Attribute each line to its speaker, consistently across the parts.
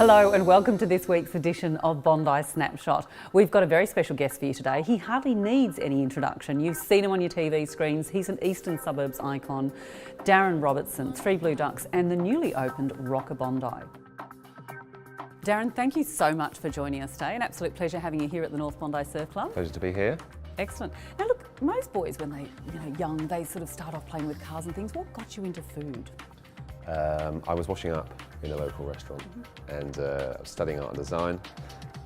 Speaker 1: Hello and welcome to this week's edition of Bondi Snapshot. We've got a very special guest for you today. He hardly needs any introduction. You've seen him on your TV screens. He's an Eastern Suburbs icon. Darren Robertson, Three Blue Ducks and the newly opened Rocker Bondi. Darren, thank you so much for joining us today. An absolute pleasure having you here at the North Bondi Surf Club.
Speaker 2: Pleasure to be here.
Speaker 1: Excellent. Now look, most boys when they're young, they sort of start off playing with cars and things. What got you into food?
Speaker 2: I was washing up in a local restaurant and I was studying art and design,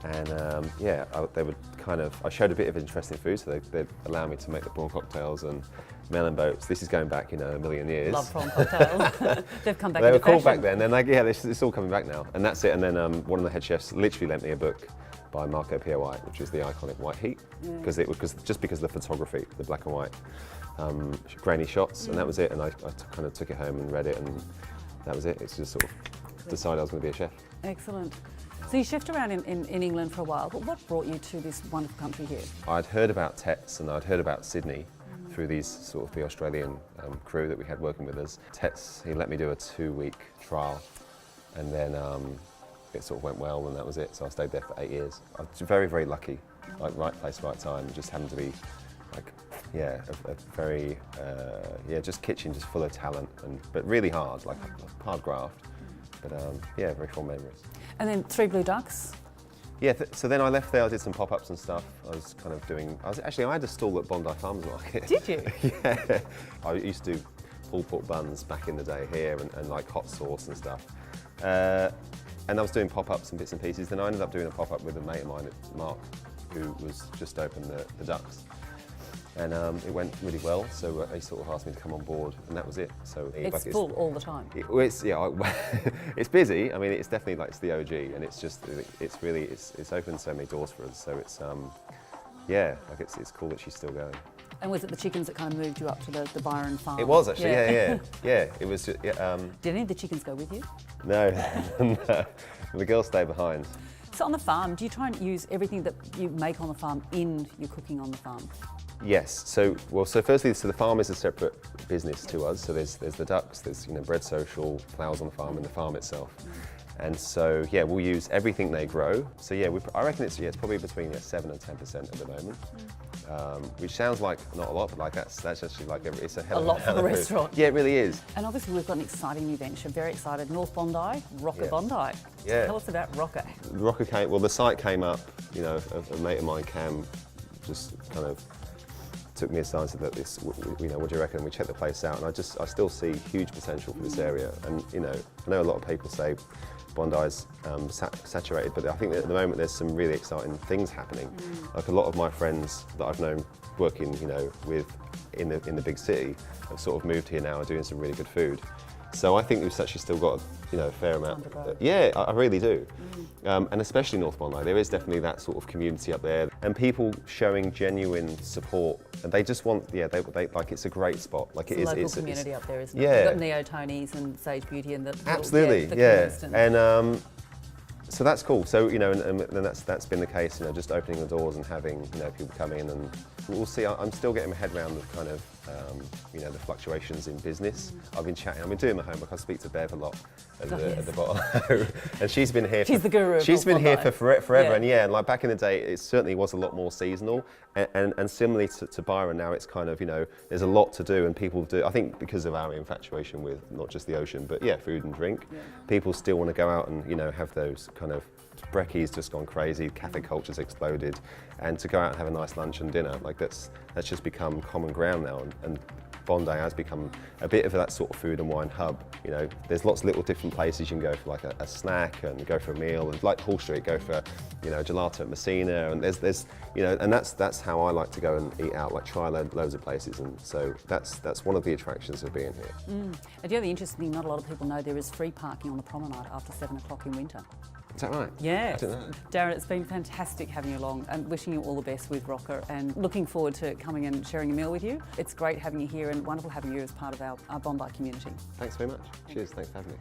Speaker 2: and I showed a bit of interest in food, so they'd allow me to make the prawn cocktails and melon boats. This is going back, a million years.
Speaker 1: Love prawn cocktails. They've come back.
Speaker 2: They
Speaker 1: into
Speaker 2: were cool
Speaker 1: fashion.
Speaker 2: back then. And it's all coming back now, and that's it. And then one of the head chefs literally lent me a book by Marco P.O.I., which is the iconic White Heat, because of the photography, the black and white grainy shots, and that was it. And I kind of took it home and read it, and that was it. It's just sort of decided I was going to be a chef. Excellent.
Speaker 1: So you chefed around in England for a while, but what brought you to this wonderful country here?
Speaker 2: I'd heard about Tets and I'd heard about Sydney through the Australian crew that we had working with us. Tets, he let me do a 2-week trial, and then it sort of went well, and that was it. So I stayed there for 8 years. I was very, very lucky, like right place, right time. It just happened to be a very, just kitchen, just full of talent, but really hard, like hard graft. But very fond memories.
Speaker 1: And then Three Blue Ducks?
Speaker 2: Yeah, so then I left there, I did some pop-ups and stuff. I had a stall at Bondi Farmers Market.
Speaker 1: Did you?
Speaker 2: Yeah. I used to do pulled pork buns back in the day here, and like hot sauce and stuff. And I was doing pop-ups and bits and pieces. Then I ended up doing a pop-up with a mate of mine, Mark, who was just opened the Ducks. And it went really well, so he sort of asked me to come on board, and that was it. So
Speaker 1: it's full all the time.
Speaker 2: It's busy. I mean, it's definitely it's the OG, and it's opened so many doors for us. So it's it's cool that she's still going.
Speaker 1: And was it the chickens that kind of moved you up to the Byron farm?
Speaker 2: It was actually, yeah. It was.
Speaker 1: Did any of the chickens go with you?
Speaker 2: No, the girls stay behind.
Speaker 1: So on the farm, do you try and use everything that you make on the farm in your cooking on the farm?
Speaker 2: Yes. So firstly, the farm is a separate business to us. So there's the ducks, there's bread social, flowers on the farm, and the farm itself. And so we'll use everything they grow. So I reckon it's probably between 7 and 10% at the moment, which sounds like not a lot, but that's actually it's a hell of a
Speaker 1: lot for a restaurant.
Speaker 2: Yeah, it really is.
Speaker 1: And obviously we've got an exciting new venture. Very excited. North Bondi, Rocker Bondi.
Speaker 2: Yeah.
Speaker 1: Tell us about Rocker.
Speaker 2: Rocker came. Well, the site came up. A mate of mine, Cam, just kind of took me aside and said that what do you reckon? And we checked the place out, and I still see huge potential for this area. And I know a lot of people say Bondi's saturated, but I think that at the moment there's some really exciting things happening. Like a lot of my friends that I've known working, in the big city have sort of moved here now and doing some really good food. So I think we've actually still got a fair amount. Yeah, I really do. And especially North Bondi, there is definitely that sort of community up there, and people showing genuine support. And they just want, they it's a great spot.
Speaker 1: It's a local community up there, isn't it?
Speaker 2: Yeah.
Speaker 1: You've got Neo Tony's and Sage Beauty and the
Speaker 2: absolutely, and so that's cool. So and that's been the case. Just opening the doors and having people come in, and we'll see. I'm still getting my head around the kind of the fluctuations in business. I've been doing my homework. I speak to Bev a lot at the bottom, and she's been here.
Speaker 1: She's the guru.
Speaker 2: She's been here for forever, and like back in the day, it certainly was a lot more seasonal. And similarly to Byron now, it's kind of there's a lot to do, and people do. I think because of our infatuation with not just the ocean, but food and drink, people still want to go out and have those kind of brekkies just gone crazy, cafe culture's exploded, and to go out and have a nice lunch and dinner, that's just become common ground now, and Bondi has become a bit of that sort of food and wine hub. There's lots of little different places you can go for like a snack and go for a meal, and like Hall Street, go for gelato at Messina, and there's and that's how I like to go and eat out, like try loads of places, and so that's one of the attractions of being here.
Speaker 1: And the other interesting thing, not a lot of people know, there is free parking on the promenade after 7 o'clock in winter.
Speaker 2: Is that right?
Speaker 1: Yeah.
Speaker 2: I didn't know.
Speaker 1: Darren, it's been fantastic having you along, and wishing you all the best with Rocker, and looking forward to coming and sharing a meal with you. It's great having you here, and wonderful having you as part of our Bondi community.
Speaker 2: Thanks very much. Cheers, thanks for having me.